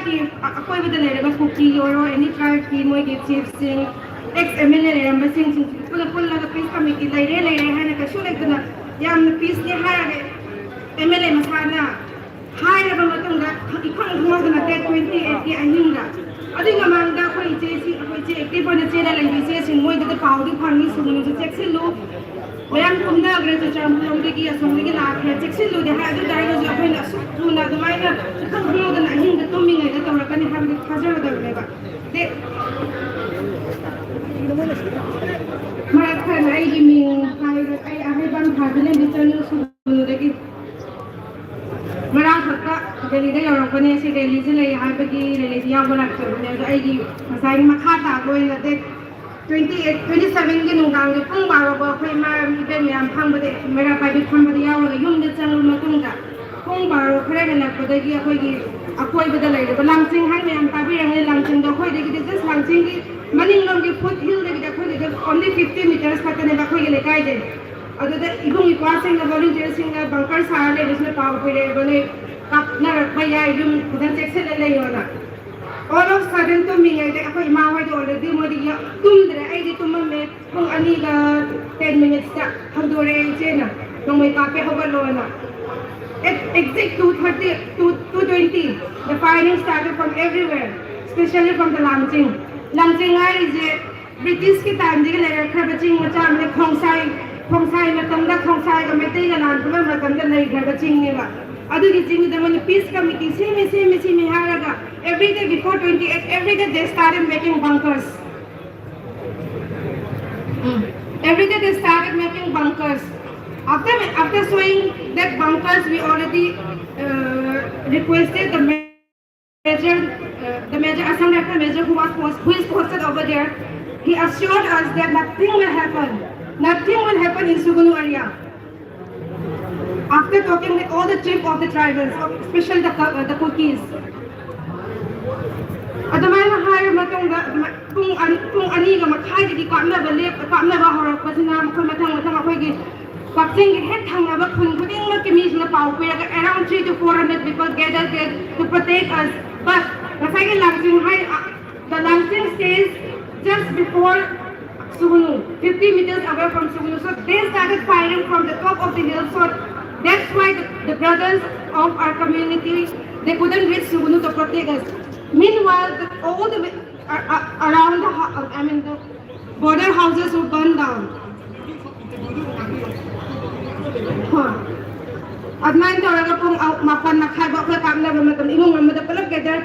की कोई बता ले रहा कुकी और एनी ट्राइब की मोई के चीफ सिंह एक्स एमएलए ले रहा सिंह पुल लगा पीस कमिटी ले रहे है ना कशु ले तो ना याम पीस ने हायर एमएलए मसाना हायर बमतंगा इखंग हुआ ना डेट 28 की अहिंगा अभी गमांगा कोई चे एक्टिव बने चे ले चे सिंह मोई तो पाउडी फांगी सुन जो चेक्सी लो मैम कुंदा अगर तो चाम लोगे की असंग की लाख है चेक्सी लो दे है तो डायनो जो अपने असु ना तो मायना इखंग हुआ ना अहिंगा तो मिंगे तो रकने हम खाजर दबलेगा दे मराठन आई मिंग आई आहे बन भाबले बिचनु सुनुदगी मराठका दिल्ली यौरपने से दिल्ली से ले हाबगी दिल्ली यावना चबने आई मसाई मखा ता गोइना दे 27 की नुगांग के पुंग बारो खै मा इबे म्याम फांबदे मेरा पाइबे फांबदे यावना युमदे चंगु मतुंगा पुंग बारो खरे हलकदगी अखोइगी अकोइबदा लेरबा लांगसिंग हाय म्याम ताबिरंगे लांगसिंग दो खोइदगी जस्ट लांगसिंग की मनिंगलों की फुट हिल देखिए कोई देखिए only 50 meters का तने बाकों के लेकर आए अदुदे इबुंग इक्वासिंग का वॉलंटियर सिंग का बंकर सारे बिस्ने पाव पड़े बने कापना रखा या इबुंग उधर चेक से ले योना all of sudden तो मिले थे अकोई मावा जो already मोदी या तुम दरे आई दी तुम में पुंग अनी का 10 minutes का हम दो रहे थे ना तो मैं कापे होगा लोना exact 2:30 to 2:20 the firing started from everywhere especially from the Langsing is a British की टाइम दिखे ले रखा बच्चिंग मचान में खोंसाई में तंदा खोंसाई का में तेगा नान को में तंदा नहीं घर बच्चिंग ने बा अदु की चिंग दमन पीस कमिटी से में हारगा every day before 28 every day they started making bunkers every day they started making bunkers after showing that bunkers we already requested the major Assam Director Major who is posted over there, he assured us that nothing will happen. Nothing will happen in Sugunu area. After talking with all the chief of the tribals, especially the cookies. Adamay na hire matong kung ani ga makhai di kamna ba horok pasina ko matang akoy gi Pakting head hang na ba kun kuting ma kimis na pau pero around 300 to 400 people gathered there to protect us. But the second Langsing the Langsing stays just before Sugunu, 50 meters away from Sugunu. So they started firing from the top of the hill. So that's why the brothers of our community, they couldn't reach Sugunu to protect us. Meanwhile, all the around the border houses were burned down. At 9 talaga pong mapan na kaya ba kaya kamla ba matam imong matam pala kaya